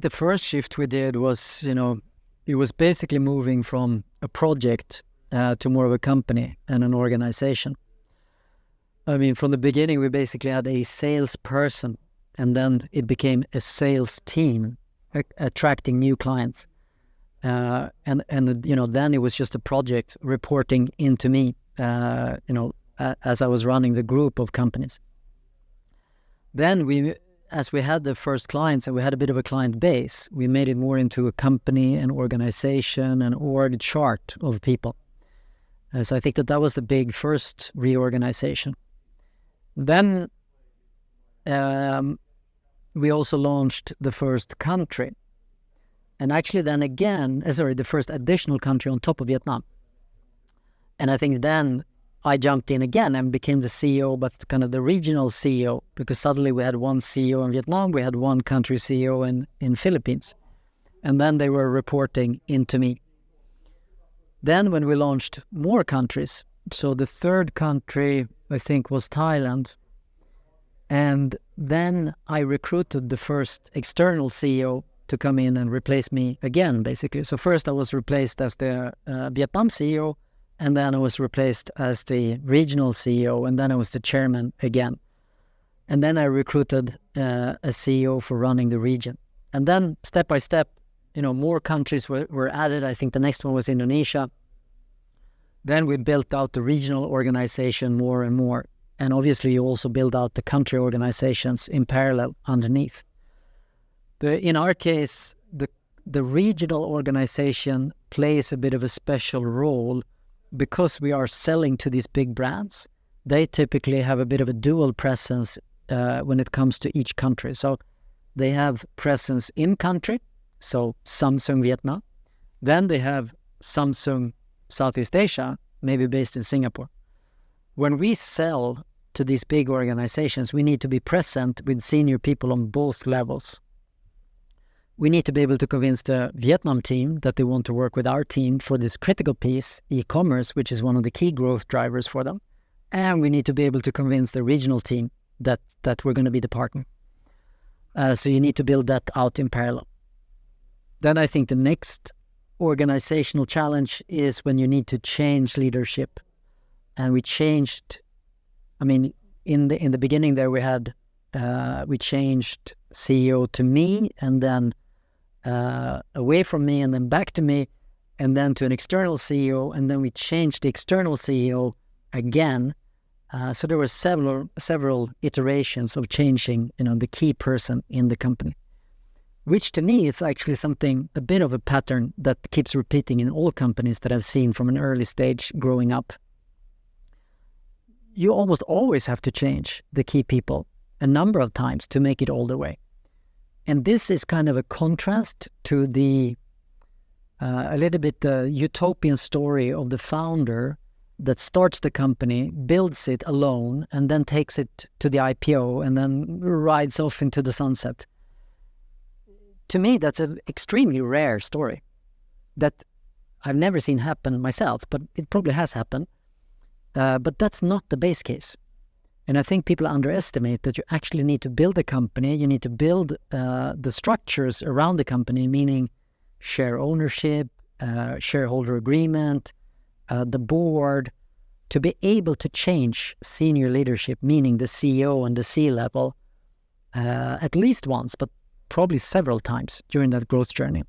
The first shift we did was, it was basically moving from a project to more of a company and an organization. I mean, from the beginning, we basically had a salesperson, and then it became a sales team attracting new clients. And then it was just a project reporting into me, as I was running the group of companies. Then as we had the first clients and we had a bit of a client base, we made it more into a company, an organization, an org chart of people. So I think that was the big first reorganization. Then we also launched the first country. And actually then again, the first additional country on top of Vietnam. And I think then I jumped in again and became the CEO, but kind of the regional CEO, because suddenly we had one CEO in Vietnam, we had one country CEO in Philippines. And then they were reporting into me. Then when we launched more countries, so the third country, I think, was Thailand. And then I recruited the first external CEO to come in and replace me again, basically. So first I was replaced as the Vietnam CEO, and then I was replaced as the regional CEO, and then I was the chairman again. And then I recruited a CEO for running the region. And then step by step, more countries were added. I think the next one was Indonesia. Then we built out the regional organization more and more. And obviously you also build out the country organizations in parallel underneath. In our case, the regional organization plays a bit of a special role because we are selling to these big brands. They typically have a bit of a dual presence when it comes to each country. So they have presence in country, so Samsung Vietnam. Then they have Samsung Southeast Asia, maybe based in Singapore. When we sell to these big organizations, we need to be present with senior people on both levels. We need to be able to convince the Vietnam team that they want to work with our team for this critical piece, e-commerce, which is one of the key growth drivers for them. And we need to be able to convince the regional team that we're going to be the partner. So you need to build that out in parallel. Then I think the next organizational challenge is when you need to change leadership. And we changed, in the beginning there we changed CEO to me, and then away from me, and then back to me, and then to an external CEO, and then we changed the external CEO again. So there were several iterations of changing, the key person in the company, which to me is actually a bit of a pattern that keeps repeating in all companies that I've seen from an early stage growing up. You almost always have to change the key people a number of times to make it all the way. And this is kind of a contrast to the utopian story of the founder that starts the company, builds it alone, and then takes it to the IPO and then rides off into the sunset. To me, that's an extremely rare story that I've never seen happen myself, but it probably has happened. But that's not the base case. And I think people underestimate that you actually need to build a company. You need to build the structures around the company, meaning share ownership, shareholder agreement, the board, to be able to change senior leadership, meaning the CEO and the C-level, at least once, but probably several times during that growth journey.